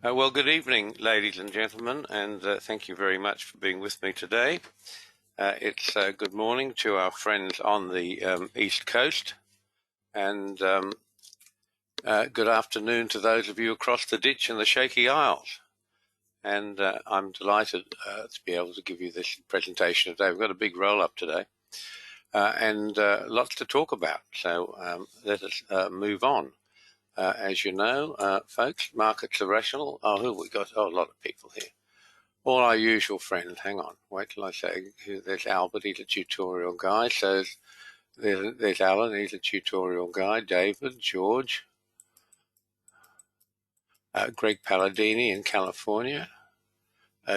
Well, good evening, ladies and gentlemen, and thank you very much for being with me today. It's good morning to our friends on the East Coast, and good afternoon to those of you across the ditch in the Shaky Isles. And I'm delighted to be able to give you this presentation today. We've got a big roll-up today, and lots to talk about, so let us move on. As you know, folks, markets are rational. Oh, who have we got? Oh, a lot of people here. All our usual friends. Hang on, wait till I say. There's Albert, he's a tutorial guy. So there's Alan, he's a tutorial guy. David, George, Greg Palladini in California.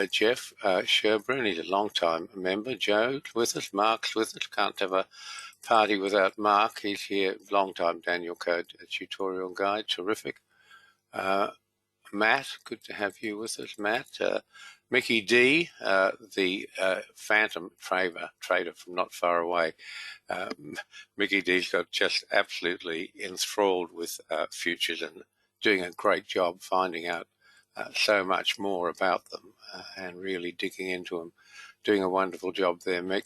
Jeff Sherburne, he's a long-time member. Joe's with us. Mark's with us. Can't have a party without Mark. He's here, long-time Danielcode tutorial guy. Terrific. Matt, good to have you with us, Matt. Mickey D, the phantom trader from not far away. Mickey D's got just absolutely enthralled with futures and doing a great job finding out so much more about them and really digging into them. Doing a wonderful job there, Mick.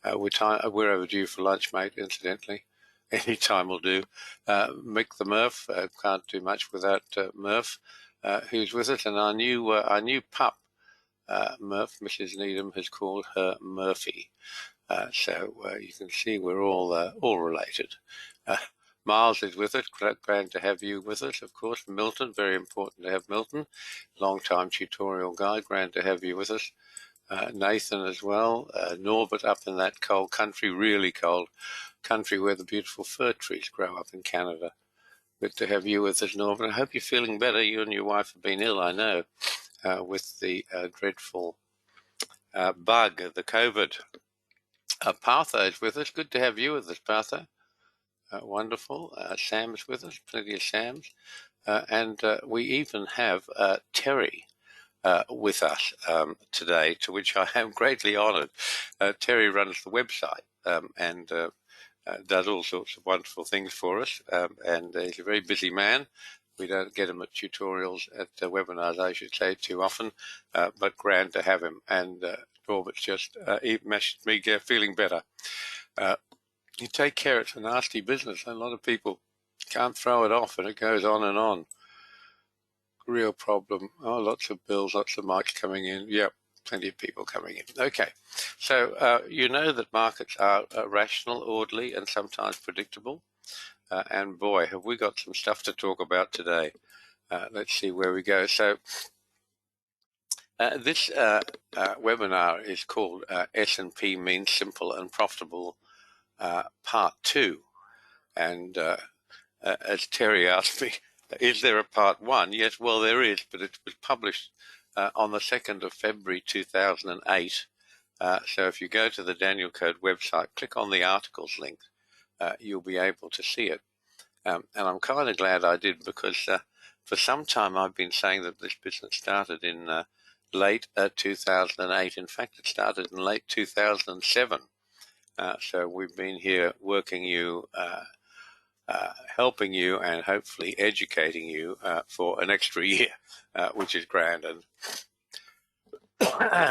We're overdue for lunch, mate, incidentally. Any time will do. Mick the Murph, can't do much without Murph. Who's with us, and our new pup, Murph. Mrs. Needham has called her Murphy, so you can see we're all related. Miles is with us. Glad to have you with us, of course. Milton, very important to have Milton, long-time tutorial guy. Glad to have you with us. Nathan as well. Norbert up in that cold country, really cold country where the beautiful fir trees grow up in Canada. Good to have you with us, Norman. I hope you're feeling better. You and your wife have been ill, I know, with the dreadful bug, the COVID. Partha is with us. Good to have you with us, Partha. Wonderful. Sam's with us, plenty of Sams. And we even have Terry with us today, to which I am greatly honoured. Terry runs the website and does all sorts of wonderful things for us, and he's a very busy man. We don't get him at tutorials, at webinars, I should say, too often, but grand to have him. And Norbert's just messaged me, feeling better. You take care, it's a nasty business. A lot of people can't throw it off, and it goes on and on. Real problem. Oh, lots of bills, lots of mics coming in. Yep. Plenty of people coming in. Okay, so you know that markets are rational, orderly, and sometimes predictable. And boy, have we got some stuff to talk about today. Let's see where we go. So this webinar is called S&P Means Simple and Profitable Part 2. And as Terry asked me, is there a Part 1? Yes, well, there is, but it was published on the 2nd of February 2008. So if you go to the Danielcode website, click on the articles link, you'll be able to see it. And I'm kind of glad I did, because for some time I've been saying that this business started in late 2008. In fact, it started in late 2007. So we've been here working you, helping you, and hopefully educating you for an extra year, which is grand. And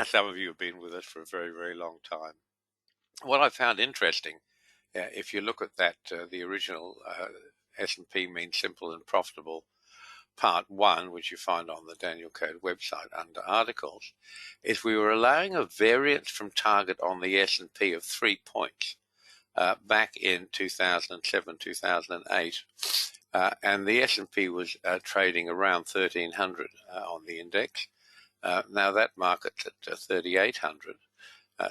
some of you have been with us for a very, very long time. What I found interesting, if you look at that, the original S&P Means Simple and Profitable Part 1, which you find on the Danielcode website under Articles, is we were allowing a variance from target on the S&P of 3 points back in 2007, 2008. And the S&P was trading around 1,300 on the index. Now that market's at 3,800.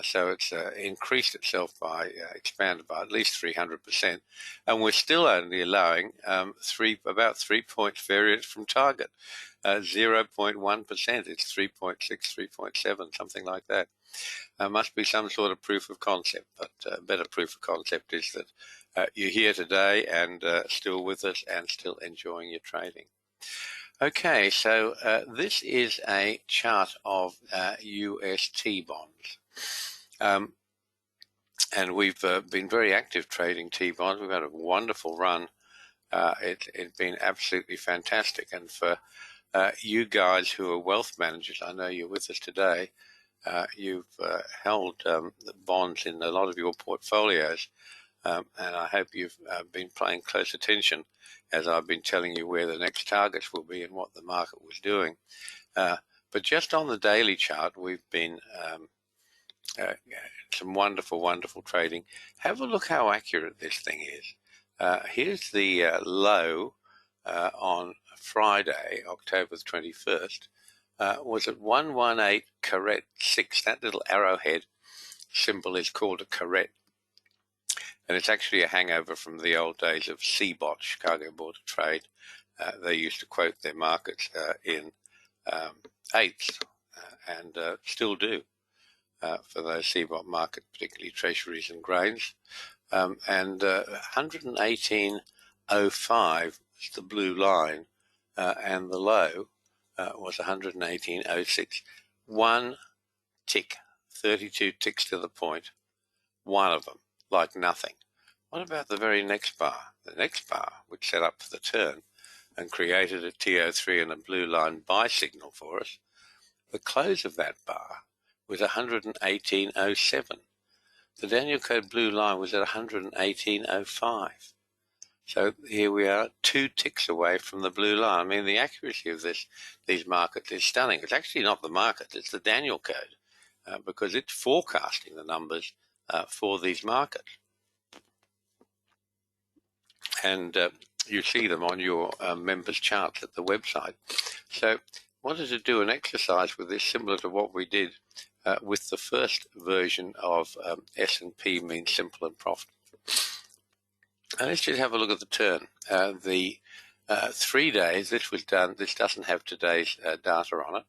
So it's increased itself by, expanded by at least 300%, and we're still only allowing about 3 points variance from target, 0.1%. It's 3.6, 3.7, something like that. Must be some sort of proof of concept, but better proof of concept is that you're here today and still with us and still enjoying your trading. Okay, so this is a chart of UST bonds. And we've been very active trading T-bonds. We've had a wonderful run. It's been absolutely fantastic. And for you guys who are wealth managers, I know you're with us today. You've held the bonds in a lot of your portfolios, and I hope you've been paying close attention as I've been telling you where the next targets will be and what the market was doing. But just on the daily chart, we've been some wonderful, wonderful trading. Have a look how accurate this thing is. Here's the low on Friday, October the 21st, was at 118 caret 6. That little arrowhead symbol is called a caret, and it's actually a hangover from the old days of CBOT, Chicago Board of Trade. They used to quote their markets in eighths, and still do for those CBOT markets, particularly treasuries and grains. And 118.05 was the blue line, and the low was 118.06. One tick, 32 ticks to the point, one of them, like nothing. What about the very next bar? The next bar, which set up for the turn and created a TO3 and a blue line buy signal for us, the close of that bar was 118.07. The Danielcode blue line was at 118.05. So here we are, 2 ticks away from the blue line. I mean, the accuracy of these markets is stunning. It's actually not the market, it's the Danielcode, because it's forecasting the numbers for these markets. And you see them on your members' charts at the website. So I wanted to do an exercise with this similar to what we did with the first version of S&P means simple and profitable. And let's just have a look at the turn. The 3 days, this was done, this doesn't have today's data on it,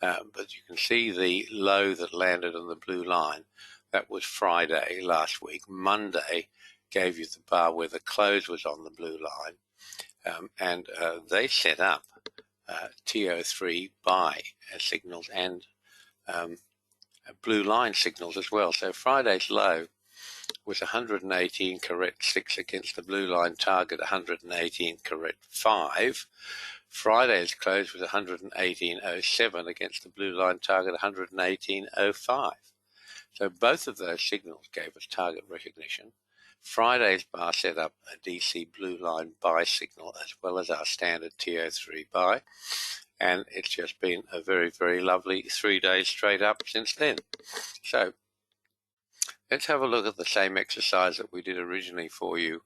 but you can see the low that landed on the blue line. That was Friday last week. Monday gave you the bar where the close was on the blue line, and they set up TO3 buy signals and blue line signals as well. So Friday's low was 118 caret 6 against the blue line target 118 caret 5. Friday's close was 118.07 against the blue line target 118.05. So both of those signals gave us target recognition. Friday's bar set up a DC blue line buy signal as well as our standard TO3 buy, and it's just been a very, very lovely 3 days straight up since then. So let's have a look at the same exercise that we did originally for you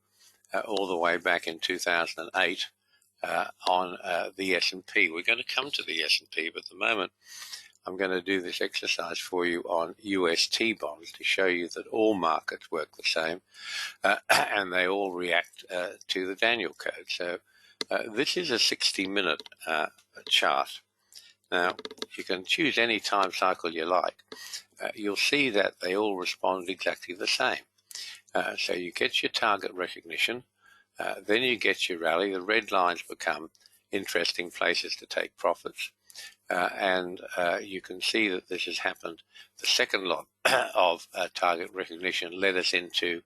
all the way back in 2008 on the S&P. We're going to come to the S&P, but at the moment I'm going to do this exercise for you on UST bonds to show you that all markets work the same and they all react to the Danielcode. So this is a 60-minute chart. Now, you can choose any time cycle you like. You'll see that they all respond exactly the same. So you get your target recognition, then you get your rally. The red lines become interesting places to take profits. And you can see that this has happened. The second lot of target recognition led us into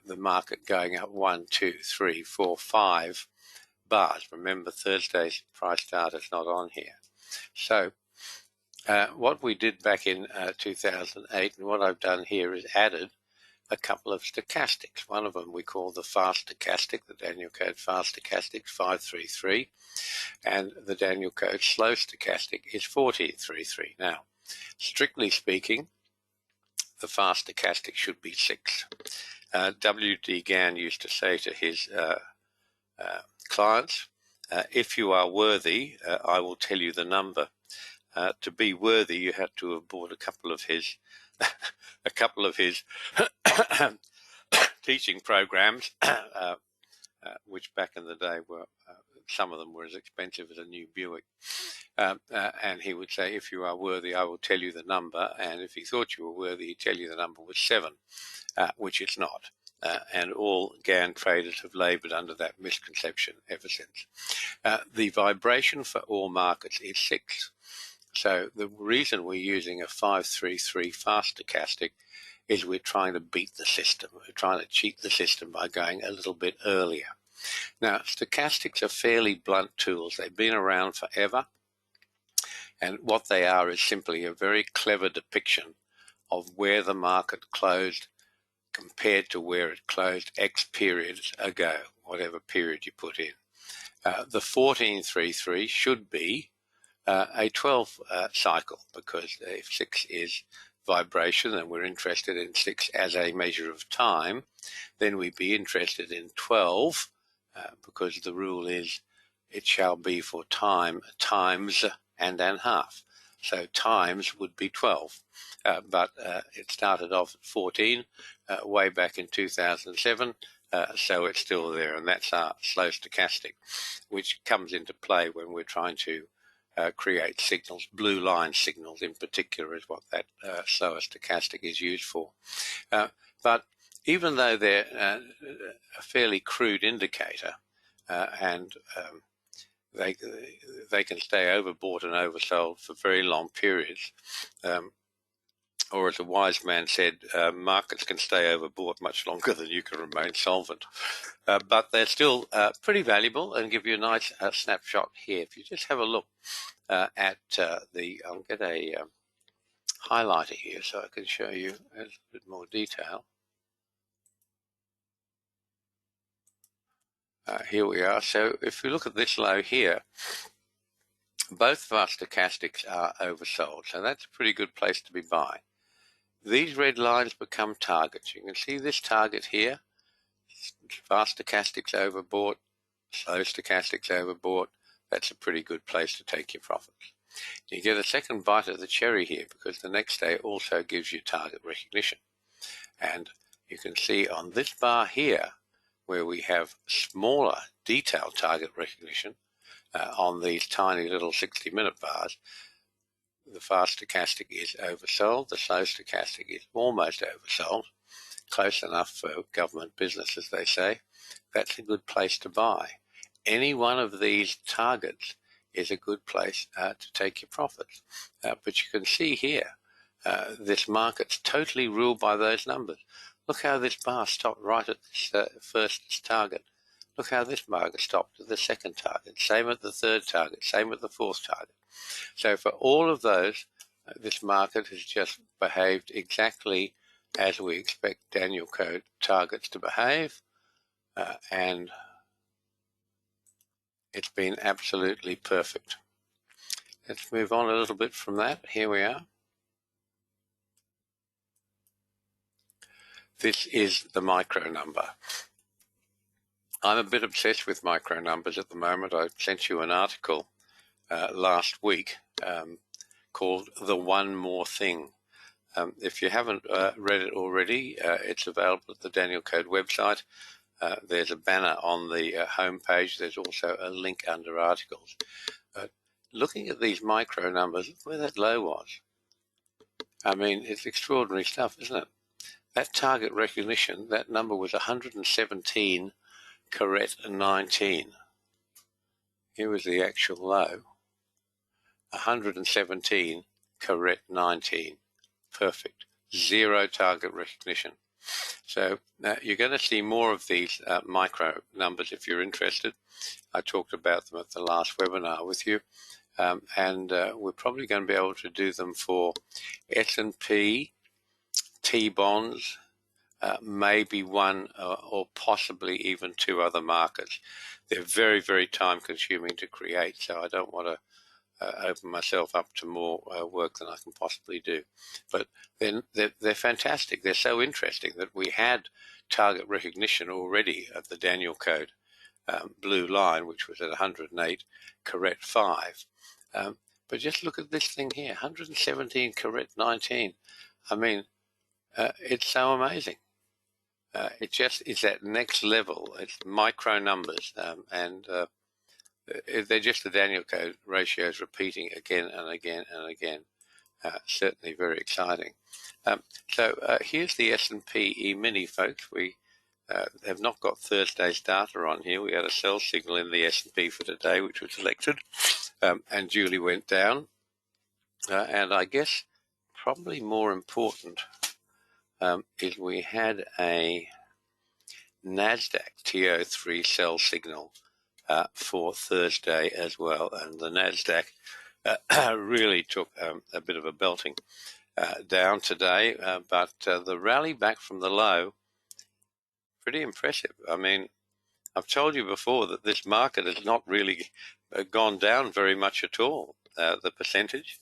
the market going up 1, 2, 3, 4, 5 bars. Remember, Thursday's price data is not on here. So what we did back in 2008 and what I've done here is added a couple of stochastics. One of them we call the fast stochastic, the Danielcode fast stochastic 533, and the Danielcode slow stochastic is 1433. Now, strictly speaking, the fast stochastic should be 6. W.D. Gann used to say to his clients, if you are worthy, I will tell you the number. To be worthy, you had to have bought a couple of his teaching programs, which back in the day were some of them were as expensive as a new Buick. And he would say, if you are worthy, I will tell you the number. And if he thought you were worthy, he'd tell you the number was 7, which it's not. And all Gann traders have labored under that misconception ever since. The vibration for all markets is 6. So the reason we're using a 533 fast stochastic is we're trying to beat the system. We're trying to cheat the system by going a little bit earlier. Now, stochastics are fairly blunt tools. They've been around forever, and what they are is simply a very clever depiction of where the market closed compared to where it closed X periods ago, whatever period you put in. The 1433 should be a 12 cycle, because if 6 is vibration and we're interested in 6 as a measure of time, then we'd be interested in 12 because the rule is it shall be for time times and a half. So times would be 12, but it started off at 14 way back in 2007, so it's still there, and that's our slow stochastic, which comes into play when we're trying to create signals. Blue line signals in particular is what that slower stochastic is used for. But even though they're a fairly crude indicator, and they can stay overbought and oversold for very long periods, or as a wise man said, markets can stay overbought much longer than you can remain solvent. But they're still pretty valuable and give you a nice snapshot here. If you just have a look at I'll get a highlighter here so I can show you a bit more detail. Here we are. So if we look at this low here, both of our stochastics are oversold. So that's a pretty good place to be buying. These red lines become targets. You can see this target here. Fast stochastics overbought, slow stochastics overbought. That's a pretty good place to take your profits. You get a second bite of the cherry here because the next day also gives you target recognition. And you can see on this bar here, where we have smaller detailed target recognition on these tiny little 60-minute bars, the fast stochastic is oversold, the slow stochastic is almost oversold, close enough for government business, as they say. That's a good place to buy. Any one of these targets is a good place to take your profits. But you can see here, this market's totally ruled by those numbers. Look how this bar stopped right at this first target. Look how this market stopped at the second target. Same at the third target. Same at the fourth target. So for all of those, this market has just behaved exactly as we expect Danielcode targets to behave, and it's been absolutely perfect. Let's move on a little bit from that. Here we are. This is the micro number. I'm a bit obsessed with micro numbers at the moment. I sent you an article last week called The One More Thing. If you haven't read it already, it's available at the Danielcode website. There's a banner on the home page. There's also a link under articles. Looking at these micro numbers, look where that low was. I mean, it's extraordinary stuff, isn't it? That target recognition, that number was 117, correct 19. Here was the actual low. 117, correct 19. Perfect. Zero target recognition. So you're going to see more of these micro numbers if you're interested. I talked about them at the last webinar with you. And we're probably going to be able to do them for S&P, T-bonds, maybe one or possibly even two other markets. They're very, very time-consuming to create, so I don't want to open myself up to more work than I can possibly do. But then they're fantastic. They're so interesting that we had target recognition already at the Danielcode blue line, which was at 108, correct 5. But just look at this thing here, 117, correct 19. I mean, it's so amazing. It just is that next level. It's micro numbers, and they're just the Danielcode ratios repeating again and again and again. Certainly very exciting. So here's the S&P Emini, folks. We have not got Thursday's data on here. We had a sell signal in the S&P for today, which was selected and duly went down. And I guess probably more important is we had a NASDAQ TO3 sell signal for Thursday as well, and the NASDAQ really took a bit of a belting down today, but the rally back from the low, pretty impressive. I mean, I've told you before that this market has not really gone down very much at all. The percentage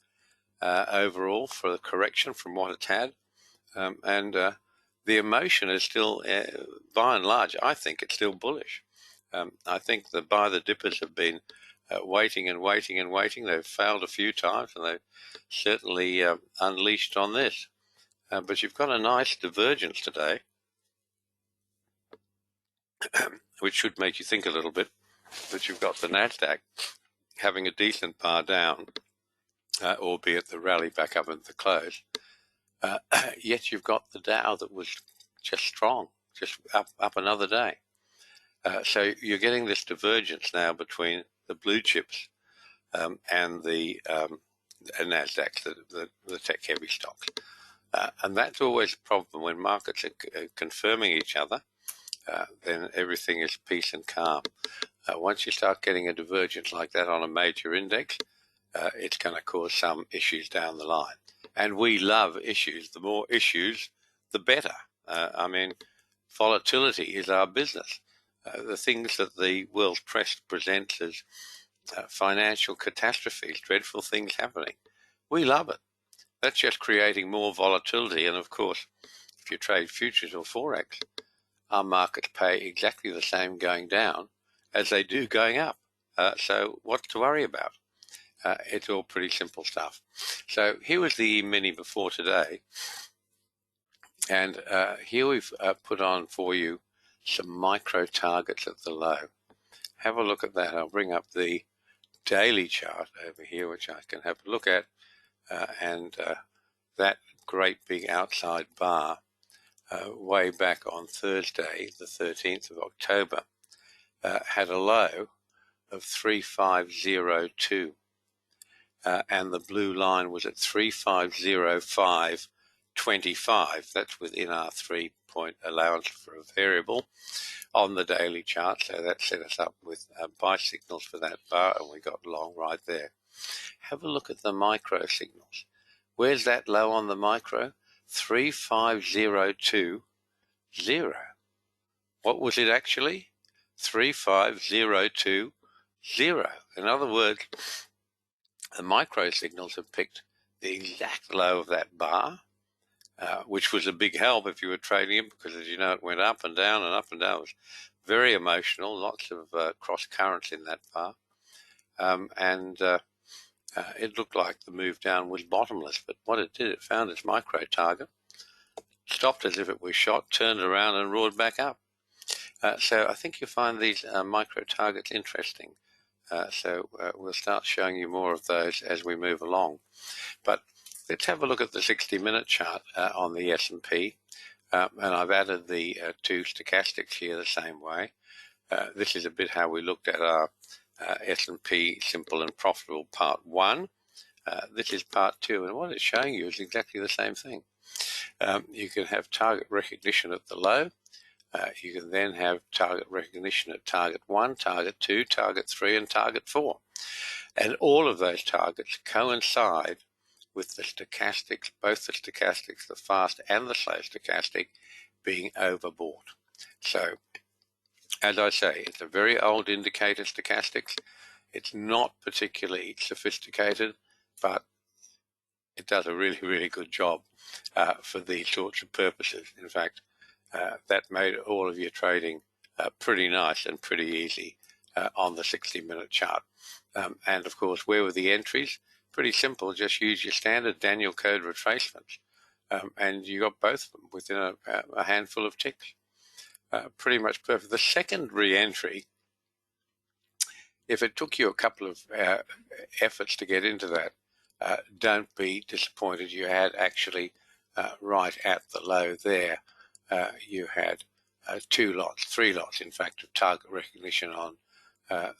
overall for the correction from what it's had, and the emotion is still, by and large, I think it's still bullish. I think the buy the dippers have been waiting and waiting and waiting. They've failed a few times, and they've certainly unleashed on this. But you've got a nice divergence today, which should make you think a little bit. But you've got the NASDAQ having a decent bar down, albeit the rally back up at the close. Yet you've got the Dow that was just strong, just up another day. So you're getting this divergence now between the blue chips and the NASDAQ, the tech-heavy stocks. And that's always a problem when markets are confirming each other. Then everything is peace and calm. Once you start getting a divergence like that on a major index, it's going to cause some issues down the line. And we love issues. The more issues, the better. I mean, volatility is our business. The things that the world's press presents as financial catastrophes, dreadful things happening, we love it. That's just creating more volatility. And of course, if you trade futures or Forex, our markets pay exactly the same going down as they do going up. So what to worry about? It's all pretty simple stuff. So here was the E-mini before today. And here we've put on for you some micro targets at the low. Have a look at that. I'll bring up the daily chart over here, which I can have a look at. And that great big outside bar way back on Thursday, the 13th of October, had a low of 3502. And the blue line was at 3505.25. That's within our 3-point allowance for a variable on the daily chart. So that set us up with buy signals for that bar, and we got long right there. Have a look at the micro signals. Where's that low on the micro? 3502.0. What was it actually? 3502.0. In other words, the micro signals have picked the exact low of that bar, which was a big help if you were trading it, because as you know, it went up and down and up and down. It was very emotional, lots of cross currents in that bar. It looked like the move down was bottomless, but what it did, it found its micro target, stopped as if it was shot, turned around and roared back up. So I think you'll find these micro targets interesting. So we'll start showing you more of those as we move along. But let's have a look at the 60-minute chart on the S&P. And I've added the two stochastics here the same way. This is a bit how we looked at our S&P Simple and Profitable Part 1. This is Part 2, and what it's showing you is exactly the same thing. You can have target recognition at the low. You can then have target recognition at target 1, target 2, target 3, and target 4. And all of those targets coincide with the stochastics, both the stochastics, the fast and the slow stochastic, being overbought. So, as I say, it's a very old indicator, stochastics. It's not particularly sophisticated, but it does a really, really good job for these sorts of purposes. In fact, that made all of your trading pretty nice and pretty easy on the 60-minute chart. And of course, where were the entries? Pretty simple. Just use your standard Danielcode retracements, and you got both of them within a handful of ticks. Pretty much perfect. The second re-entry, if it took you a couple of efforts to get into that, don't be disappointed. You had actually right at the low there, you had 3 lots, in fact, of target recognition on the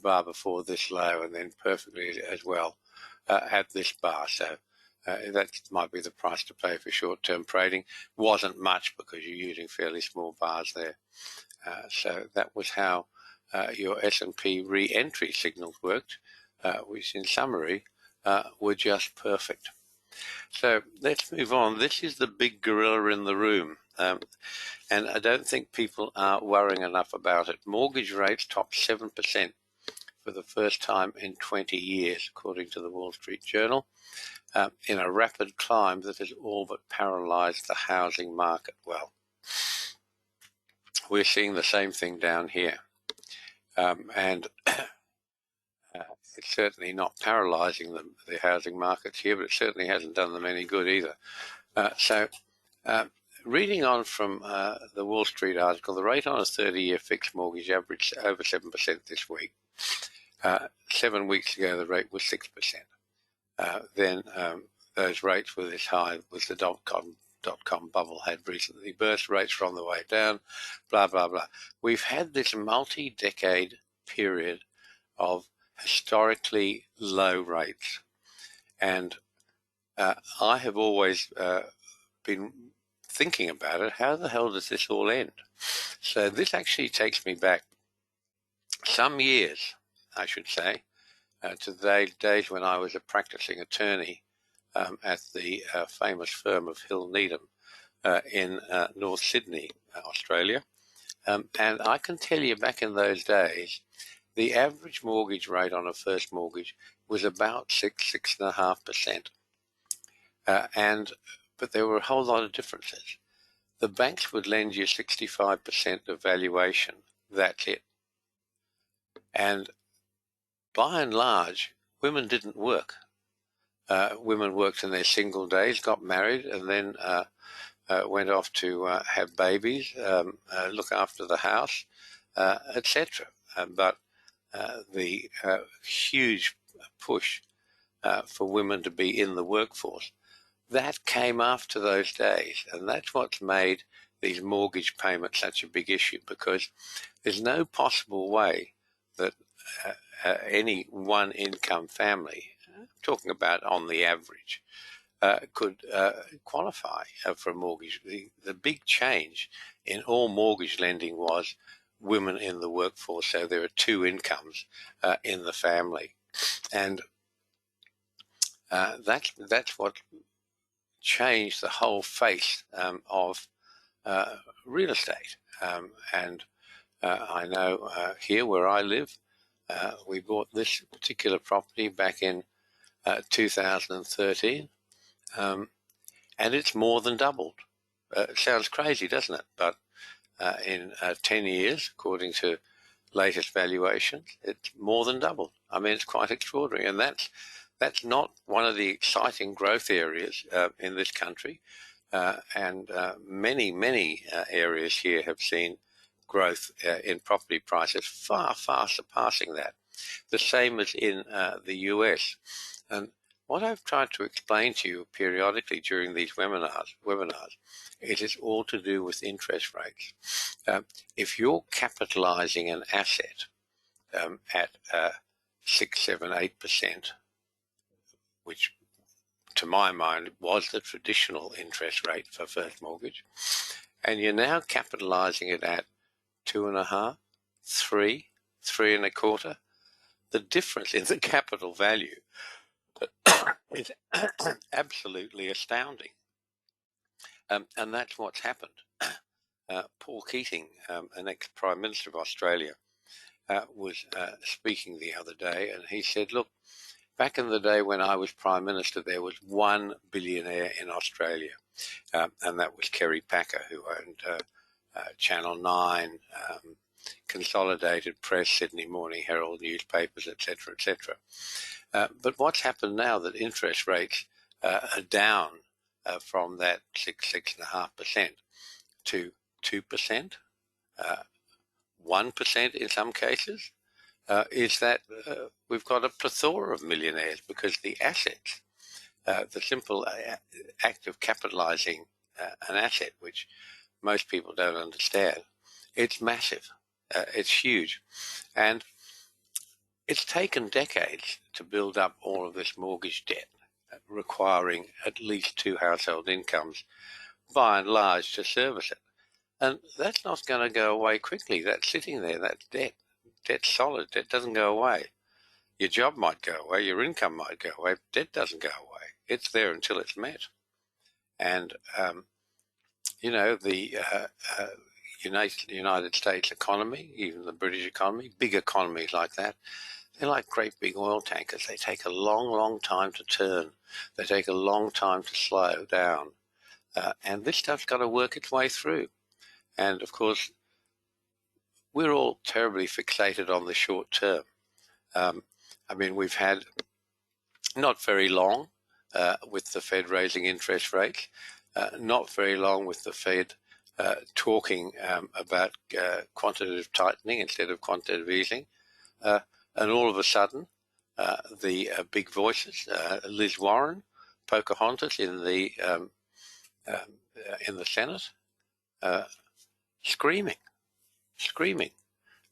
bar before this low, and then perfectly as well at this bar. So That might be the price to pay for short-term trading. Wasn't much because you're using fairly small bars there. So that was how your S&P re-entry signals worked, which in summary were just perfect. So let's move on. This is the big gorilla in the room, and I don't think people are worrying enough about it. Mortgage rates topped 7% for the first time in 20 years, according to the Wall Street Journal, in a rapid climb that has all but paralyzed the housing market. Well, we're seeing the same thing down here, and it's certainly not paralyzing the housing markets here, but it certainly hasn't done them any good either. Reading on from the Wall Street article, the rate on a 30-year fixed mortgage averaged over 7% this week. 7 weeks ago, the rate was 6%. Then those rates were this high was the dot-com bubble had recently burst. Rates were on the way down, blah, blah, blah. We've had this multi-decade period of historically low rates. And I have always been thinking about it. How the hell does this all end? So this actually takes me back some years, I should say, to the days when I was a practicing attorney at the famous firm of Hill Needham in North Sydney, Australia. And I can tell you back in those days, the average mortgage rate on a first mortgage was about 6.5%. But there were a whole lot of differences. The banks would lend you 65% of valuation. That's it. And by and large, women didn't work. Women worked in their single days, got married, and then went off to have babies, look after the house, etc. But the huge push for women to be in the workforce, that came after those days, and that's what's made these mortgage payments such a big issue, because there's no possible way that any one income family, I'm talking about on the average, could qualify for a mortgage. The big change in all mortgage lending was women in the workforce, so there are two incomes in the family, and that's what changed the whole face of real estate. And I know here where I live, we bought this particular property back in 2013, and it's more than doubled. It sounds crazy, doesn't it? But in 10 years, according to latest valuations, it's more than doubled. I mean, it's quite extraordinary, and that's not one of the exciting growth areas in this country, and many areas here have seen growth in property prices far surpassing that. The same as in the US. And what I've tried to explain to you periodically during these webinars, it is all to do with interest rates. If you're capitalizing an asset at 6, 7, 8%, which to my mind was the traditional interest rate for first mortgage, and you're now capitalizing it at 2.5, 3, 3.25, the difference in the capital value is absolutely astounding. And that's what's happened. Paul Keating, an ex-Prime Minister of Australia, was speaking the other day, and he said, look, back in the day when I was Prime Minister, there was one billionaire in Australia, and that was Kerry Packer, who owned Channel 9, Consolidated Press, Sydney Morning Herald newspapers, etc., etc. But what's happened now that interest rates are down from that 6.5% to 2%, 1% in some cases, is that we've got a plethora of millionaires because the assets, the simple act of capitalizing an asset, which most people don't understand, it's massive, it's huge. And it's taken decades to build up all of this mortgage debt. requiring at least 2 household incomes, by and large, to service it. And that's not going to go away quickly. That's sitting there. That's debt. Debt's solid. Debt doesn't go away. Your job might go away. Your income might go away. But debt doesn't go away. It's there until it's met. And, the United States economy, even the British economy, big economies like that, they're like great big oil tankers. They take a long, long time to turn. They take a long time to slow down. And this stuff's got to work its way through. And, of course, we're all terribly fixated on the short term. We've had not very long with the Fed raising interest rates, not very long with the Fed talking about quantitative tightening instead of quantitative easing. And all of a sudden, the big voices, Liz Warren, Pocahontas in the Senate, screaming.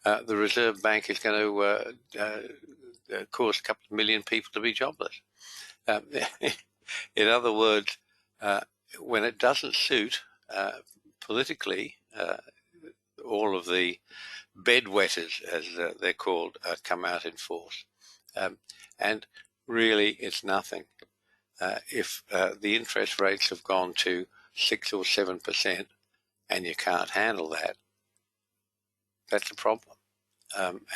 The Reserve Bank is going to cause a couple of million people to be jobless. In other words, when it doesn't suit politically, all of the bedwetters, as they're called, come out in force. And really, it's nothing. If the interest rates have gone to 6 or 7% and you can't handle that, that's a problem.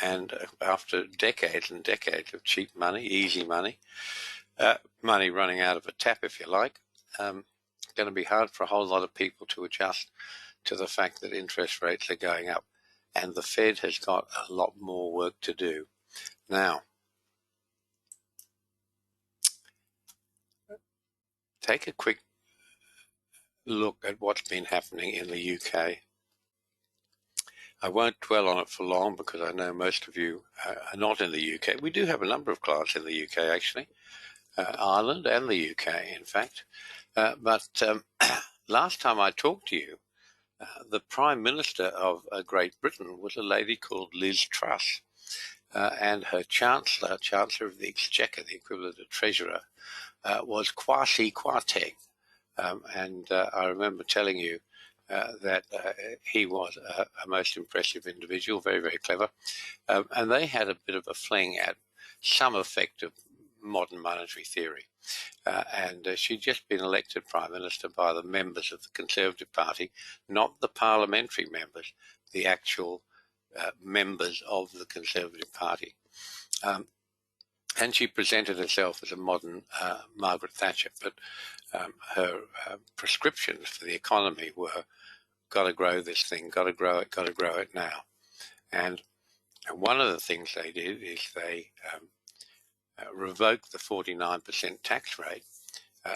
And after decades and decades of cheap money, easy money, money running out of a tap, if you like, it's going to be hard for a whole lot of people to adjust to the fact that interest rates are going up. And the Fed has got a lot more work to do. Now, take a quick look at what's been happening in the UK. I won't dwell on it for long because I know most of you are not in the UK. We do have a number of clients in the UK, actually, Ireland and the UK, in fact. But last time I talked to you, the Prime Minister of Great Britain was a lady called Liz Truss, and her Chancellor of the Exchequer, the equivalent of Treasurer, was Kwasi Kwarteng. And I remember telling you that he was a most impressive individual, very, very clever. And they had a bit of a fling at some effect of modern monetary theory. And she'd just been elected Prime Minister by the members of the Conservative Party, not the parliamentary members, the actual members of the Conservative Party. And she presented herself as a modern Margaret Thatcher, but her prescriptions for the economy were, got to grow this thing, got to grow it now. And one of the things they did is they revoked the 49% tax rate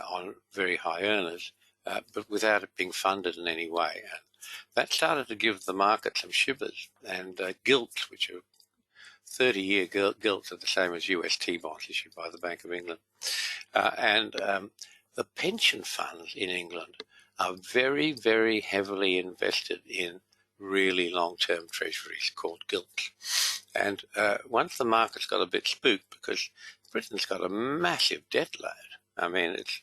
on very high earners, but without it being funded in any way. And that started to give the market some shivers, and gilts, which are 30-year gilts, are the same as US T-bonds issued by the Bank of England. And the pension funds in England are very, very heavily invested in really long-term treasuries called gilts. And once the market's got a bit spooked, because Britain's got a massive debt load, I mean, it's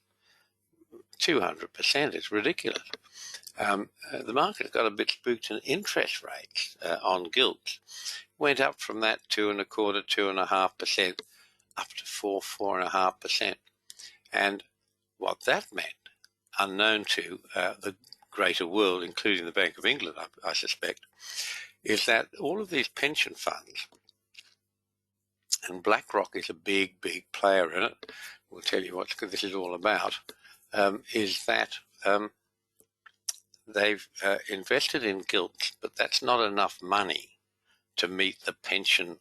200%, it's ridiculous. The market got a bit spooked, and interest rates on gilts went up from that 2.25%, 2.5%, up to 4.5%. And what that meant, unknown to the greater world, including the Bank of England, I suspect, is that all of these pension funds, and BlackRock is a big, big player in it, we'll tell you what this is all about, is that they've invested in gilts, but that's not enough money to meet the pension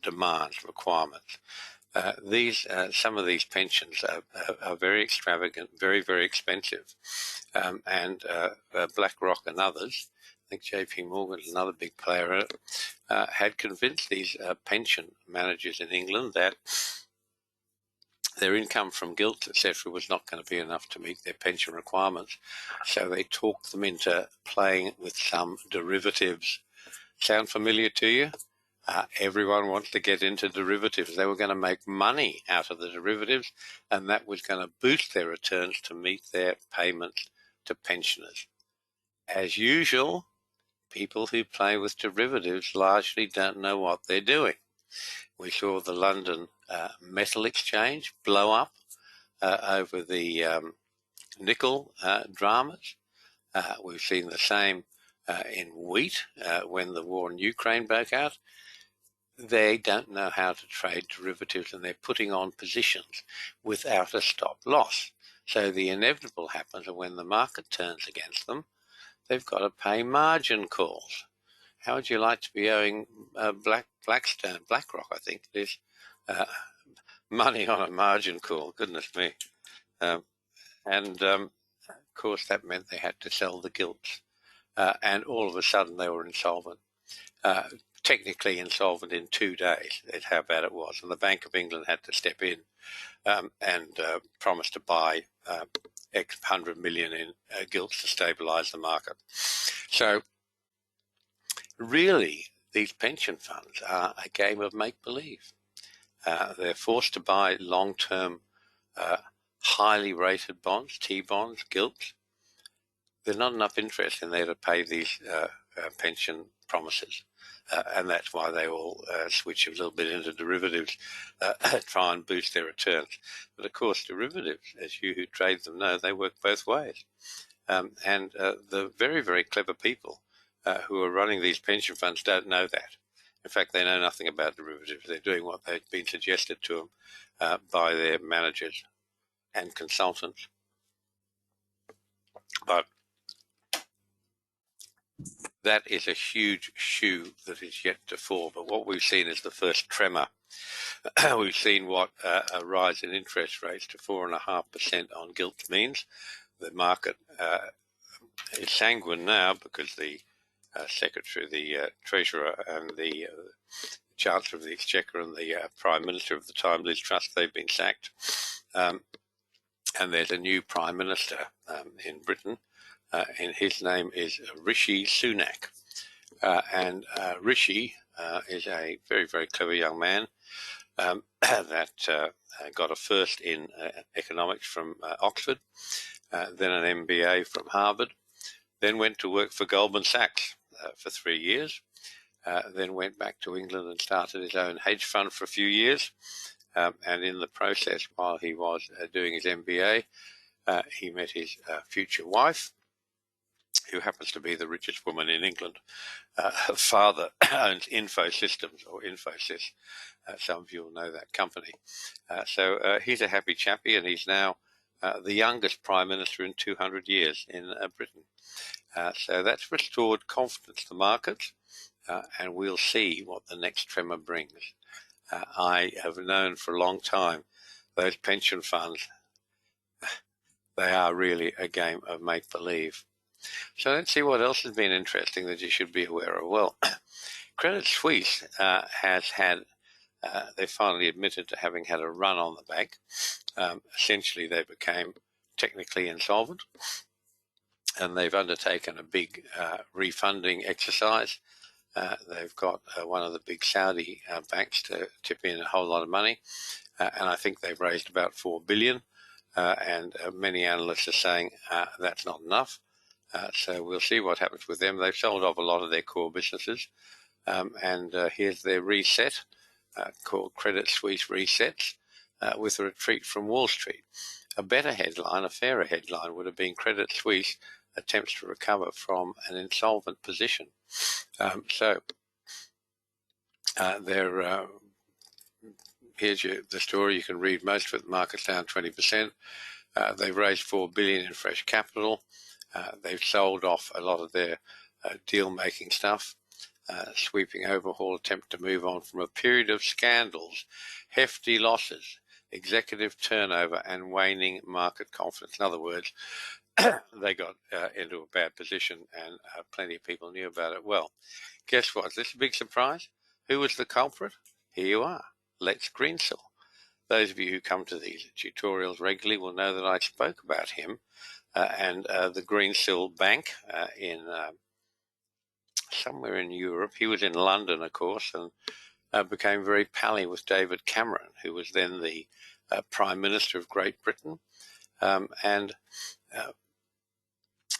demands, requirements. Some of these pensions are very extravagant, very, very expensive. And BlackRock and others, I think JP Morgan is another big player in it, had convinced these pension managers in England that their income from gilts, etc., was not going to be enough to meet their pension requirements. So they talked them into playing with some derivatives. Sound familiar to you? Everyone wants to get into derivatives. They were going to make money out of the derivatives, and that was going to boost their returns to meet their payments to pensioners. As usual, people who play with derivatives largely don't know what they're doing. We saw the London Metal Exchange blow up over the nickel dramas. We've seen the same in wheat when the war in Ukraine broke out. They don't know how to trade derivatives, and they're putting on positions without a stop loss. So the inevitable happens, and when the market turns against them, they've got to pay margin calls. How would you like to be owing BlackRock, I think it is, money on a margin call? Goodness me. Of course, that meant they had to sell the gilts. And all of a sudden, they were insolvent. Technically insolvent in 2 days, is how bad it was. And the Bank of England had to step in and promise to buy X 100 million in gilts to stabilise the market. So really, these pension funds are a game of make-believe. They're forced to buy long-term, highly rated bonds, T-bonds, gilts. There's not enough interest in there to pay these pension promises. And that's why they all switch a little bit into derivatives, try and boost their returns. But of course, derivatives, as you who trade them know, they work both ways. The very, very clever people who are running these pension funds don't know that. In fact, they know nothing about derivatives. They're doing what they've been suggested to them by their managers and consultants. But that is a huge shoe that is yet to fall. But what we've seen is the first tremor. We've seen what a rise in interest rates to 4.5% on gilts means. The market is sanguine now because the Secretary, the Treasurer, and the Chancellor of the Exchequer and the Prime Minister of the time, Liz Truss, they've been sacked. And there's a new Prime Minister in Britain, and his name is Rishi Sunak. Rishi is a very, very clever young man that got a first in economics from Oxford, then an MBA from Harvard, then went to work for Goldman Sachs for 3 years, then went back to England and started his own hedge fund for a few years. And in the process, while he was doing his MBA, he met his future wife, who happens to be the richest woman in England. Her father owns Info Systems, or Infosys. Some of you will know that company. So he's a happy chappy, and he's now the youngest Prime Minister in 200 years in Britain. So that's restored confidence to markets, and we'll see what the next tremor brings. I have known for a long time those pension funds, they are really a game of make-believe. So let's see what else has been interesting that you should be aware of. Well, Credit Suisse has had, they finally admitted to having had a run on the bank. Essentially, they became technically insolvent, and they've undertaken a big refunding exercise. They've got one of the big Saudi banks to tip in a whole lot of money, and I think they've raised about $4 billion, and many analysts are saying that's not enough. So we'll see what happens with them. They've sold off a lot of their core businesses, and here's their reset, called Credit Suisse Resets, with a retreat from Wall Street. A better headline, a fairer headline, would have been Credit Suisse attempts to recover from an insolvent position. Here's the story. You can read most of it. The market's down 20%. They've raised $4 billion in fresh capital. They've sold off a lot of their deal-making stuff. Sweeping overhaul attempt to move on from a period of scandals, hefty losses, executive turnover, and waning market confidence. In other words, they got into a bad position, and plenty of people knew about it. Well, guess what? Is this a big surprise? Who was the culprit? Here you are, Lex Greensill. Those of you who come to these tutorials regularly will know that I spoke about him and the Greensill Bank in somewhere in Europe. He was in London, of course, and became very pally with David Cameron, who was then the Prime Minister of Great Britain, and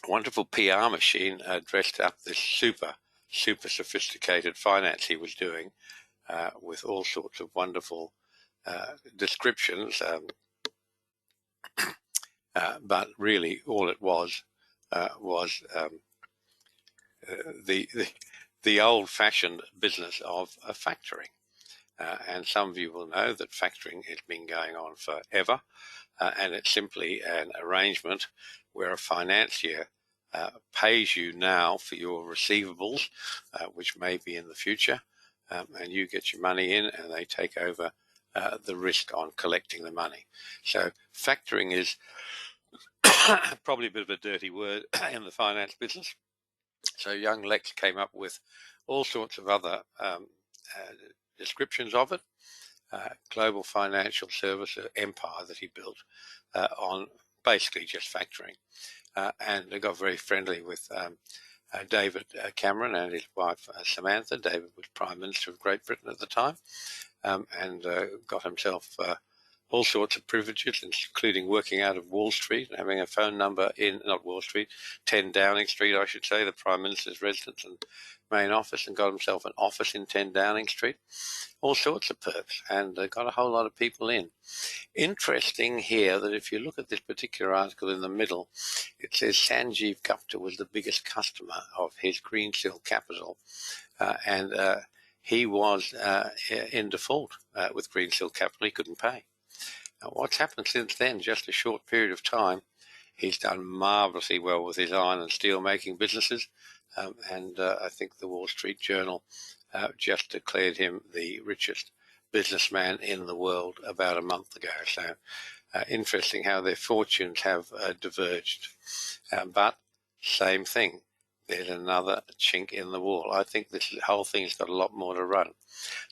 wonderful PR machine dressed up this super sophisticated finance he was doing with all sorts of wonderful descriptions, but really all it was the old-fashioned business of factoring. And some of you will know that factoring has been going on forever, and it's simply an arrangement where a financier pays you now for your receivables, which may be in the future, and you get your money in and they take over the risk on collecting the money. So factoring is probably a bit of a dirty word in the finance business. So young Lex came up with all sorts of other descriptions of it. Global financial service empire that he built on basically just factoring. And they got very friendly with David Cameron and his wife Samantha. David was Prime Minister of Great Britain at the time, and got himself all sorts of privileges, including working out of Wall Street and having a phone number in, not Wall Street, 10 Downing Street, I should say, the Prime Minister's residence and main office, and got himself an office in 10 Downing Street. All sorts of perks, and got a whole lot of people in. Interesting here that if you look at this particular article in the middle, it says Sanjeev Gupta was the biggest customer of his Greensill Capital, and he was in default with Greensill Capital. He couldn't pay. Now, what's happened since then, just a short period of time, he's done marvelously well with his iron and steel making businesses, and I think the Wall Street Journal just declared him the richest businessman in the world about a month ago. So interesting how their fortunes have diverged. But same thing, there's another chink in the wall. I think this whole thing's got a lot more to run.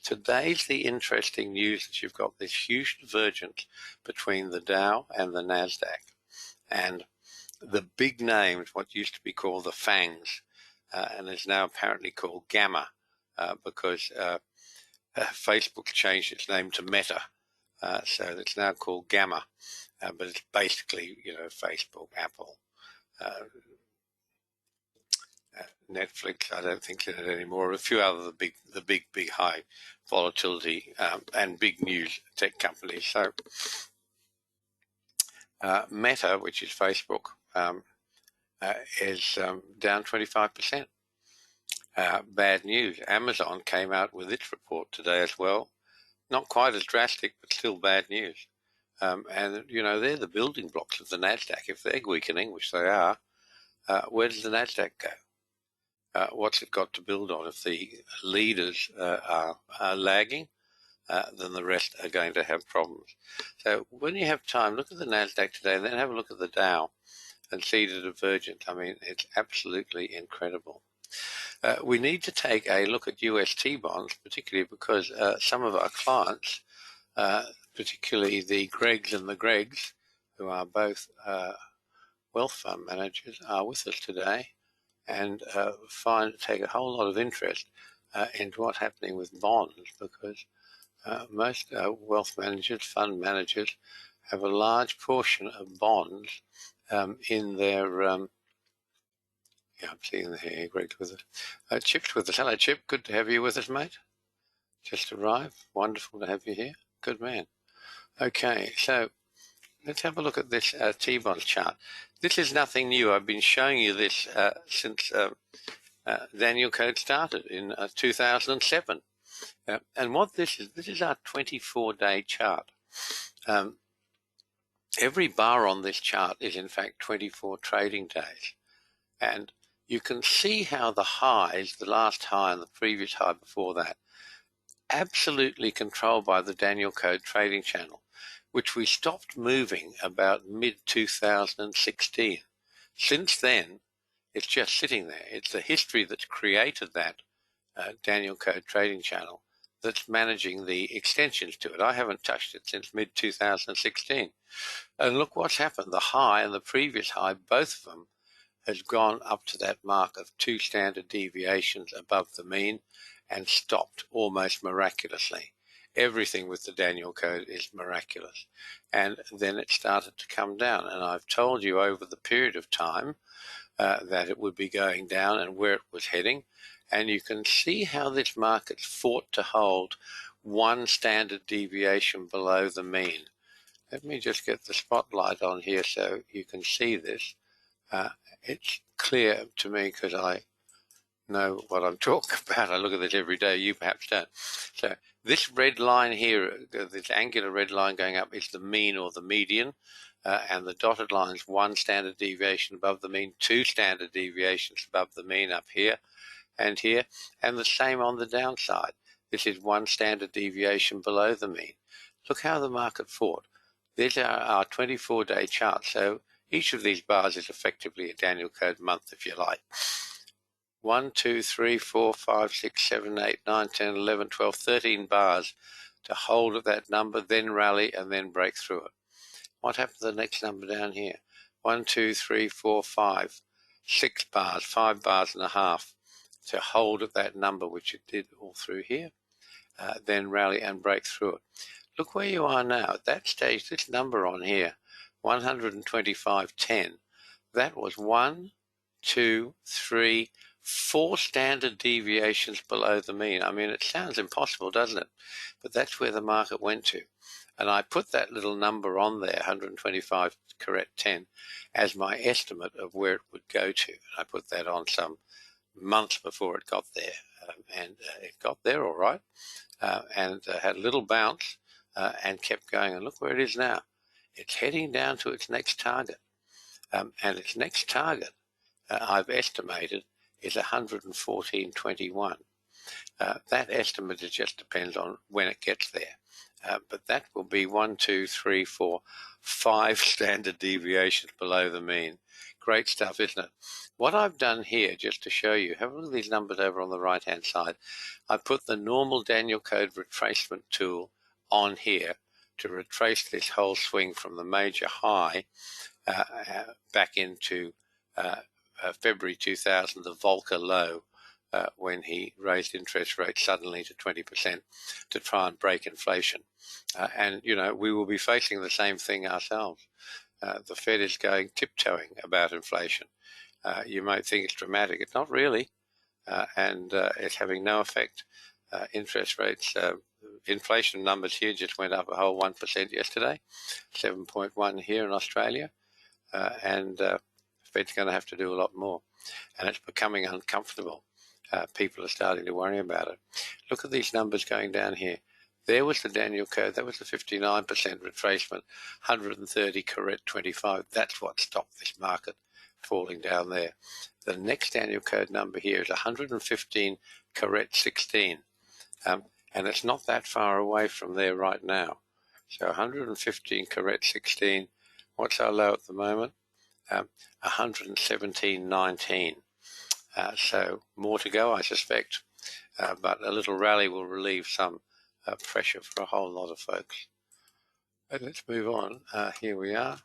Today's the interesting news that you've got this huge divergence between the Dow and the NASDAQ. And the big names, what used to be called the FANGs, and is now apparently called Gamma, because Facebook changed its name to Meta, so it's now called Gamma, but it's basically, Facebook, Apple, Netflix. I don't think in it anymore. A few other the big high volatility and big news tech companies. So Meta, which is Facebook, is down 25%. Bad news. Amazon came out with its report today as well. Not quite as drastic, but still bad news. And, they're the building blocks of the NASDAQ. If they're weakening, which they are, where does the NASDAQ go? What's it got to build on? If the leaders are lagging, then the rest are going to have problems. So when you have time, look at the NASDAQ today and then have a look at the Dow and see the divergence. I mean, it's absolutely incredible. We need to take a look at UST bonds, particularly because some of our clients, particularly the Gregs and the Gregs, who are both wealth fund managers, are with us today and take a whole lot of interest into what's happening with bonds, because most wealth managers, fund managers, have a large portion of bonds in their I'm seeing here, Greg with us. Chip's with us. Hello, Chip. Good to have you with us, mate. Just arrived. Wonderful to have you here. Good man. Okay, so let's have a look at this T-bonds chart. This is nothing new. I've been showing you this since Danielcode started in 2007. And what this is our 24-day chart. Every bar on this chart is, in fact, 24 trading days. And you can see how the highs, the last high and the previous high before that, absolutely controlled by the Danielcode trading channel, which we stopped moving about mid-2016. Since then, it's just sitting there. It's the history that's created that Danielcode trading channel that's managing the extensions to it. I haven't touched it since mid-2016. And look what's happened. The high and the previous high, both of them, has gone up to that mark of 2 standard deviations above the mean and stopped almost miraculously. Everything with the Danielcode is miraculous. And then it started to come down. And I've told you over the period of time that it would be going down and where it was heading. And you can see how this market fought to hold 1 standard deviation below the mean. Let me just get the spotlight on here so you can see this. It's clear to me because I know what I'm talking about. I look at this every day. You perhaps don't. So this red line here, this angular red line going up, is the mean or the median. And the dotted line is 1 standard deviation above the mean, 2 standard deviations above the mean up here and here. And the same on the downside. This is 1 standard deviation below the mean. Look how the market fought. These are our 24-day chart. So each of these bars is effectively a Danielcode month, if you like. 1, 2, 3, 4, 5, 6, 7, 8, 9, 10, 11, 12, 13 bars to hold at that number, then rally and then break through it. What happened to the next number down here? 1, 2, 3, 4, 5, 6 bars, 5 bars and a half to hold at that number, which it did all through here, then rally and break through it. Look where you are now. At that stage, this number on here, 125.10, that was 1, 2, 3, 4 standard deviations below the mean. I mean, it sounds impossible, doesn't it? But that's where the market went to. And I put that little number on there, 125 correct 10, as my estimate of where it would go to. I put that on some months before it got there. And it got there all right, and had a little bounce and kept going. And look where it is now. It's heading down to its next target. And its next target, I've estimated, is 114.21. That estimate just depends on when it gets there. But that will be 1, 2, 3, 4, 5 standard deviations below the mean. Great stuff, isn't it? What I've done here, just to show you, have a look at these numbers over on the right-hand side. I put the normal Danielcode retracement tool on here to retrace this whole swing from the major high back into February 2000, the Volcker low, when he raised interest rates suddenly to 20% to try and break inflation. And, you know, we will be facing the same thing ourselves. The Fed is going tiptoeing about inflation. You might think it's dramatic. It's not really. And it's having no effect. Interest rates, inflation numbers here just went up a whole 1% yesterday, 7.1 here in Australia. And Fed's going to have to do a lot more. And it's becoming uncomfortable. People are starting to worry about it. Look at these numbers going down here. There was the Danielcode. That was the 59% retracement, 130 correct 25. That's what stopped this market falling down there. The next Danielcode number here is 115 correct 16. And it's not that far away from there right now. So 115 correct 16. What's our low at the moment? 117.19. So more to go, I suspect. But a little rally will relieve some pressure for a whole lot of folks. But let's move on. Here we are.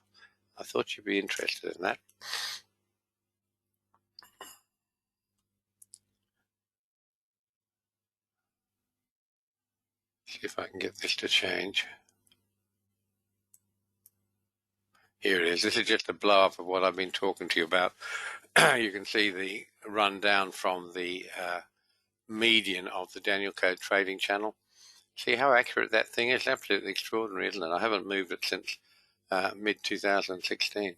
I thought you'd be interested in that. See if I can get this to change. Here it is. This is just a blow up of what I've been talking to you about. You can see the run down from the median of the Danielcode trading channel. See how accurate that thing is? Absolutely extraordinary, isn't it? I haven't moved it since mid-2016.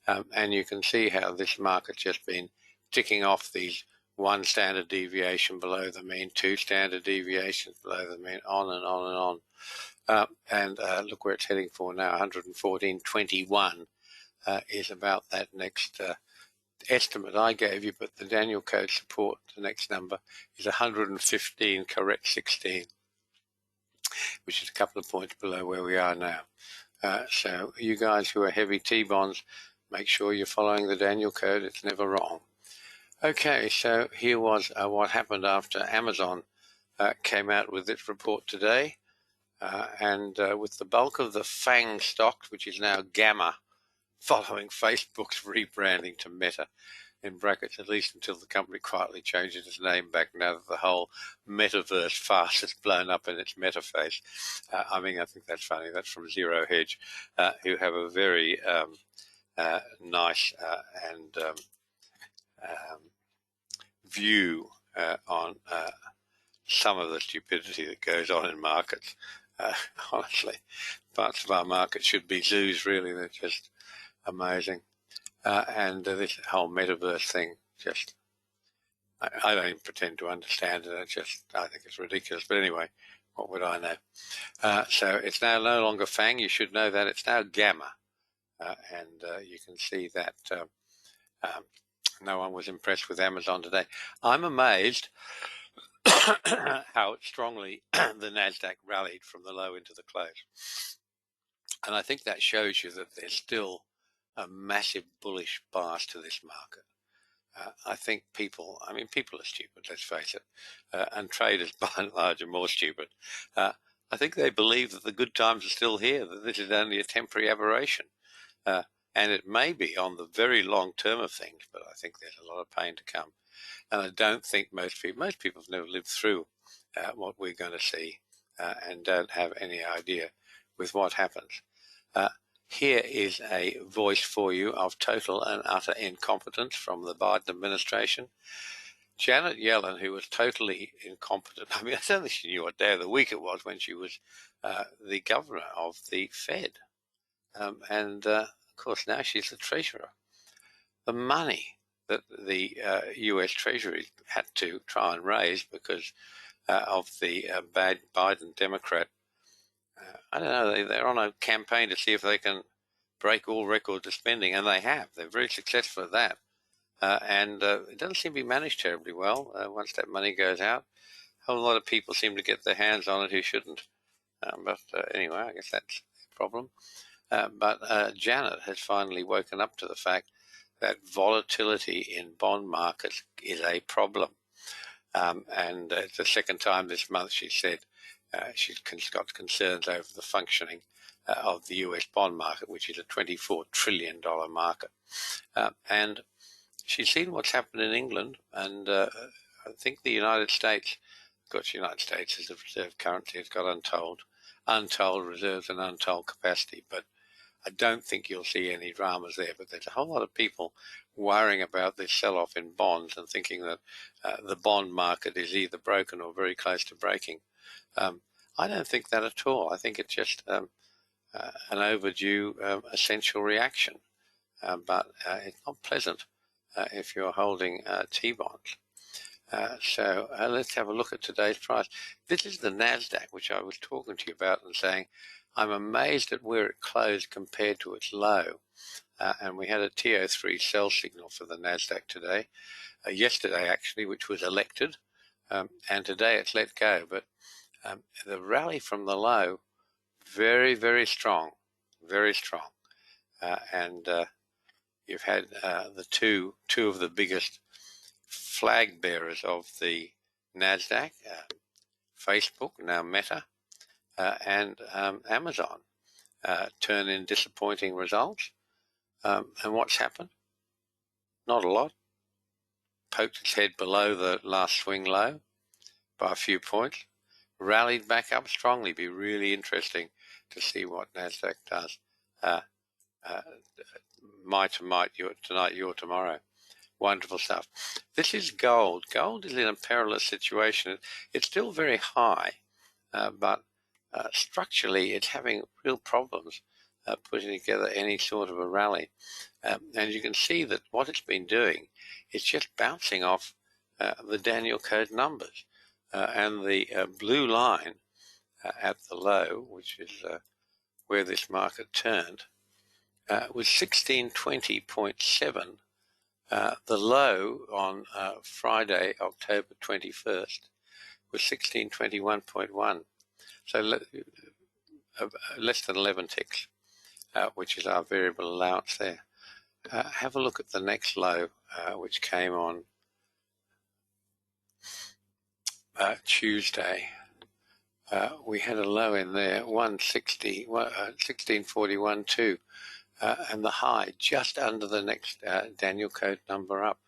And you can see how this market's just been ticking off these 1 standard deviation below the mean, 2 standard deviations below the mean, on and on and on. And look where it's heading for now, 114.21 is about that next estimate I gave you, but the Danielcode support, the next number, is 115 correct 16, which is a couple of points below where we are now. So you guys who are heavy T-bonds, make sure you're following the Danielcode. It's never wrong. Okay, so here was what happened after Amazon came out with its report today. And with the bulk of the FANG stock, which is now Gamma, following Facebook's rebranding to Meta, in brackets, at least until the company quietly changes its name back now that the whole metaverse farce has blown up in its metaface. I think that's funny. That's from Zero Hedge, who have a very nice and view on some of the stupidity that goes on in markets. Honestly, parts of our market should be zoos, really. They're just amazing. And this whole metaverse thing, just, I don't even pretend to understand it. I think it's ridiculous. But anyway, what would I know? So it's now no longer FANG. You should know that. It's now Gamma. And you can see that no one was impressed with Amazon today. I'm amazed how strongly the NASDAQ rallied from the low into the close. And I think that shows you that there's still a massive bullish bias to this market. I think people are stupid, let's face it, and traders by and large are more stupid. I think they believe that the good times are still here, that this is only a temporary aberration. And it may be on the very long term of things, but I think there's a lot of pain to come. And I don't think most people have never lived through what we're going to see and don't have any idea with what happens. Here is a voice for you of total and utter incompetence from the Biden administration. Janet Yellen, who was totally incompetent, I don't think she knew what day of the week it was when she was the governor of the Fed. And of course, now she's the treasurer. The money that the US Treasury had to try and raise because of the bad Biden Democrat. I don't know, they're on a campaign to see if they can break all records of spending, and they have. They're very successful at that. And it doesn't seem to be managed terribly well. Once that money goes out, a whole lot of people seem to get their hands on it who shouldn't. But anyway, I guess that's the problem. But Janet has finally woken up to the fact that volatility in bond markets is a problem. And it's the second time this month she said she's got concerns over the functioning of the US bond market, which is a $24 trillion market. And she's seen what's happened in England, and I think the United States, of course, the United States is the reserve currency. It's got untold reserves and untold capacity, but I don't think you'll see any dramas there. But there's a whole lot of people worrying about this sell-off in bonds and thinking that the bond market is either broken or very close to breaking. I don't think that at all. I think it's just an overdue essential reaction. But it's not pleasant if you're holding T-bonds. So let's have a look at today's price. This is the NASDAQ, which I was talking to you about and saying, I'm amazed at where it closed compared to its low. And we had a TO3 sell signal for the NASDAQ today, yesterday actually, which was elected, and today it's let go. But the rally from the low, very, very strong, very strong. And you've had the two of the biggest flag bearers of the NASDAQ, Facebook, now Meta, and Amazon, turn in disappointing results. And what's happened? Not a lot. Poked its head below the last swing low by a few points. Rallied back up strongly. Be really interesting to see what NASDAQ does. My tonight, your tomorrow. Wonderful stuff. This is gold. Gold is in a perilous situation. It's still very high, but structurally it's having real problems putting together any sort of a rally. And you can see that what it's been doing is just bouncing off the Danielcode numbers. And the blue line at the low, which is where this market turned, was 1620.7. The low on Friday, October 21st, was 1621.1. So less than 11 ticks, which is our variable allowance there. Have a look at the next low, which came on Tuesday. We had a low in there, 1641.2. and the high just under the next Danielcode number up.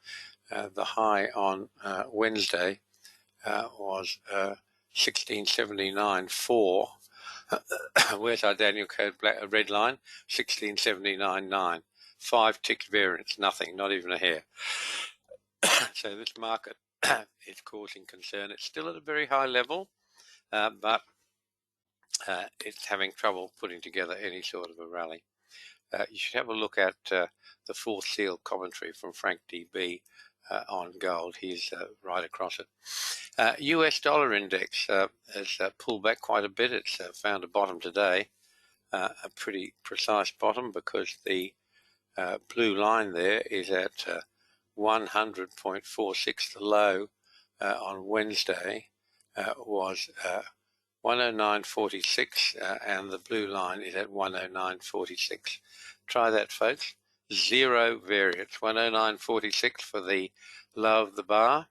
The high on Wednesday was 1679.4. Where's our Danielcode red line? 1679.9. 5 ticked variance, nothing, not even a hair. So this market is causing concern. It's still at a very high level, but it's having trouble putting together any sort of a rally. You should have a look at the Fourth Seal commentary from Frank DB on gold. He's right across it. US dollar index has pulled back quite a bit. It's found a bottom today, a pretty precise bottom, because the blue line there is at 100.46. The low on Wednesday was 109.46, and the blue line is at 109.46. Try that, folks. Zero variance. 109.46 for the low of the bar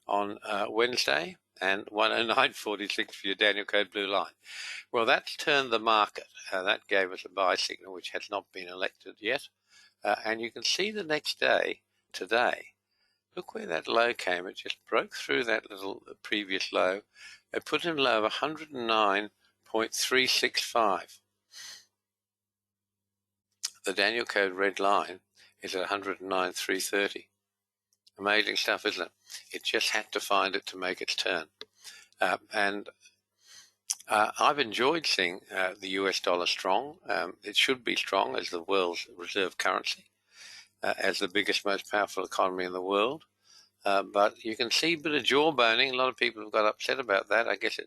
on Wednesday, and 109.46 for your Danielcode blue line. Well, that's turned the market. That gave us a buy signal, which has not been elected yet. And you can see the next day, today, look where that low came. It just broke through that little previous low. It put in low of 109.365. The Danielcode red line is at 109.330. Amazing stuff, isn't it? It just had to find it to make its turn. I've enjoyed seeing the US dollar strong. It should be strong as the world's reserve currency, as the biggest, most powerful economy in the world. But you can see a bit of jaw boning. A lot of people have got upset about that. I guess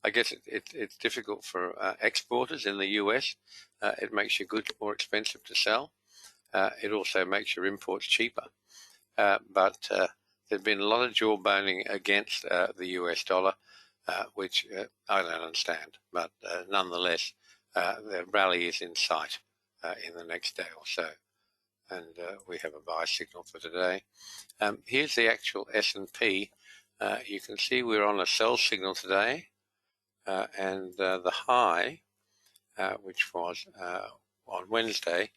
it's difficult for exporters in the US. It makes your goods more expensive to sell. It also makes your imports cheaper. But there's been a lot of jaw boning against the US dollar, which I don't understand. But nonetheless, the rally is in sight in the next day or so. And we have a buy signal for today. Here's the actual S&P. You can see we're on a sell signal today, and the high, which was on Wednesday,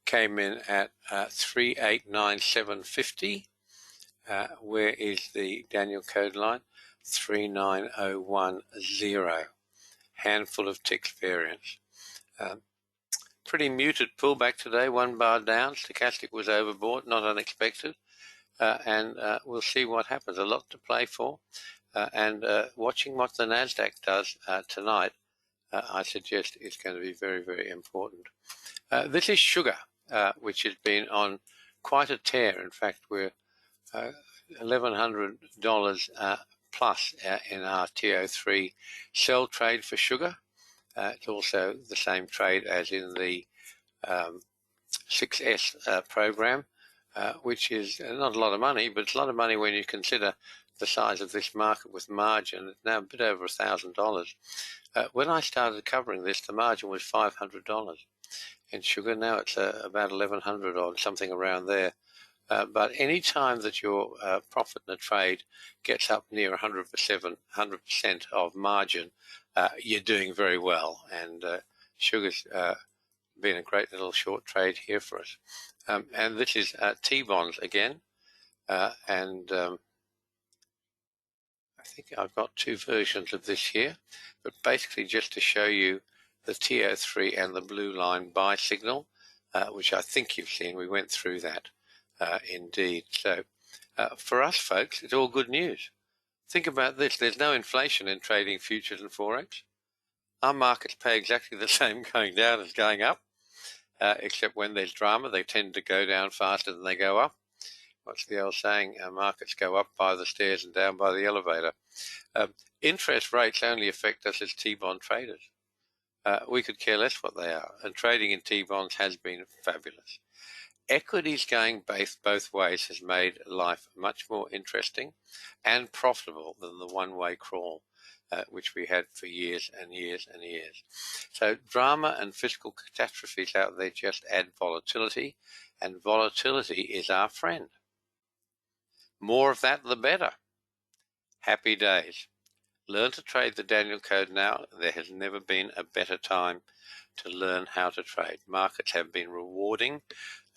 came in at 389.750. Where is the Danielcode line? 39010. Handful of ticks variance. Pretty muted pullback today, 1 bar down. Stochastic was overbought, not unexpected. And we'll see what happens. A lot to play for. And watching what the NASDAQ does tonight, I suggest is going to be very, very important. This is sugar, which has been on quite a tear. In fact, we're $1,100 plus in our TO3 sell trade for sugar. It's also the same trade as in the 6S program, which is not a lot of money, but it's a lot of money when you consider the size of this market with margin. It's now a bit over $1,000. When I started covering this, the margin was $500 in sugar. Now it's about $1,100 or something around there. But any time that your profit in a trade gets up near 100% of margin, you're doing very well. And sugar's been a great little short trade here for us. And this is T-bonds again. And I think I've got 2 versions of this here. But basically just to show you the TO3 and the blue line buy signal, which I think you've seen. We went through that. Indeed. So for us, folks, it's all good news. Think about this. There's no inflation in trading futures and Forex. Our markets pay exactly the same going down as going up, except when there's drama, they tend to go down faster than they go up. What's the old saying? Markets go up by the stairs and down by the elevator. Interest rates only affect us as T-bond traders. We could care less what they are, and trading in T-bonds has been fabulous. Equities going both ways has made life much more interesting and profitable than the one-way crawl, which we had for years and years and years. So drama and fiscal catastrophes out there just add volatility, and volatility is our friend. More of that, the better. Happy days. Learn to trade the Danielcode now. There has never been a better time to learn how to trade. Markets have been rewarding.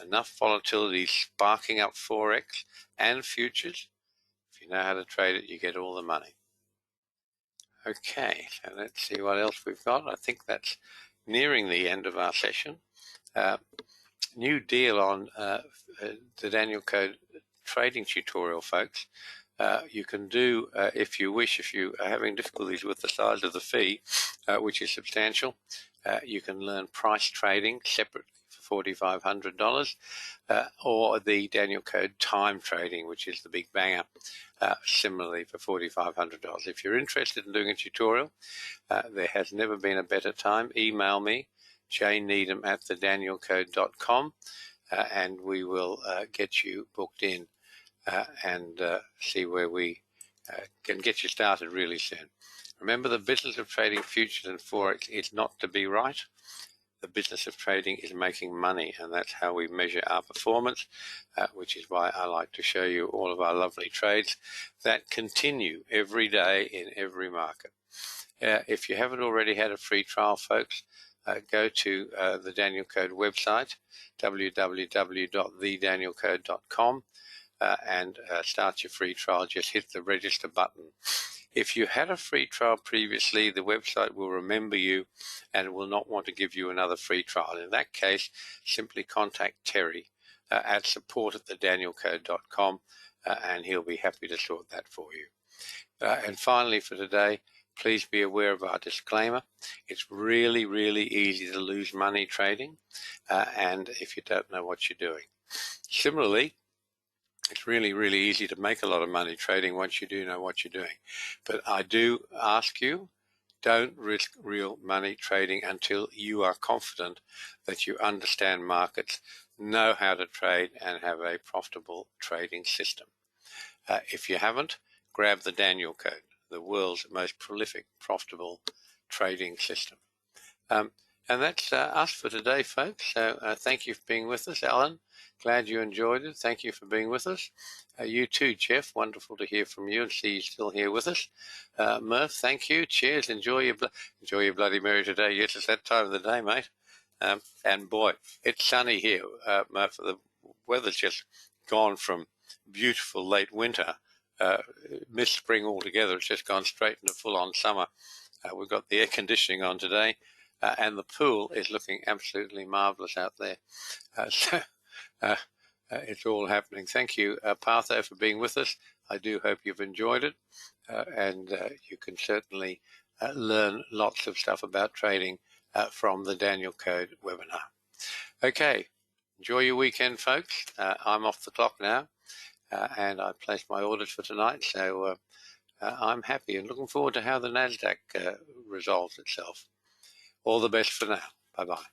Enough volatility sparking up Forex and futures. If you know how to trade it, you get all the money. Okay, so let's see what else we've got. I think that's nearing the end of our session. New deal on the Danielcode trading tutorial, folks. You can do, if you wish, if you are having difficulties with the size of the fee, which is substantial, you can learn price trading separately for $4,500, or the Danielcode time trading, which is the big banger, similarly for $4,500. If you're interested in doing a tutorial, there has never been a better time. Email me, jneedham@thedanielcode.com, and we will get you booked in and see where we can get you started really soon. Remember, the business of trading futures and Forex is not to be right. The business of trading is making money, and that's how we measure our performance, which is why I like to show you all of our lovely trades that continue every day in every market. If you haven't already had a free trial, folks, go to the Danielcode website, www.thedanielcode.com, and start your free trial. Just hit the register button. If you had a free trial previously, the website will remember you and will not want to give you another free trial. In that case, simply contact Terry at support@thedanielcode.com, and he'll be happy to sort that for you. And finally for today, please be aware of our disclaimer. It's really, really easy to lose money trading, and if you don't know what you're doing. Similarly, it's really, really easy to make a lot of money trading once you do know what you're doing. But I do ask you, don't risk real money trading until you are confident that you understand markets, know how to trade, and have a profitable trading system. If you haven't, grab the Danielcode, the world's most prolific, profitable trading system. And that's us for today, folks. So thank you for being with us, Alan. Glad you enjoyed it. Thank you for being with us. You too, Jeff. Wonderful to hear from you and see you still here with us. Murph, thank you. Cheers. Enjoy your Bloody Mary today. Yes, it's that time of the day, mate. And boy, it's sunny here, Murph. The weather's just gone from beautiful late winter, mid-spring altogether. It's just gone straight into full-on summer. We've got the air conditioning on today. And the pool is looking absolutely marvellous out there. So it's all happening. Thank you, Partho, for being with us. I do hope you've enjoyed it. And you can certainly learn lots of stuff about trading from the Danielcode webinar. Okay, enjoy your weekend, folks. I'm off the clock now, and I placed my orders for tonight. So I'm happy and looking forward to how the NASDAQ resolves itself. All the best for now. Bye-bye.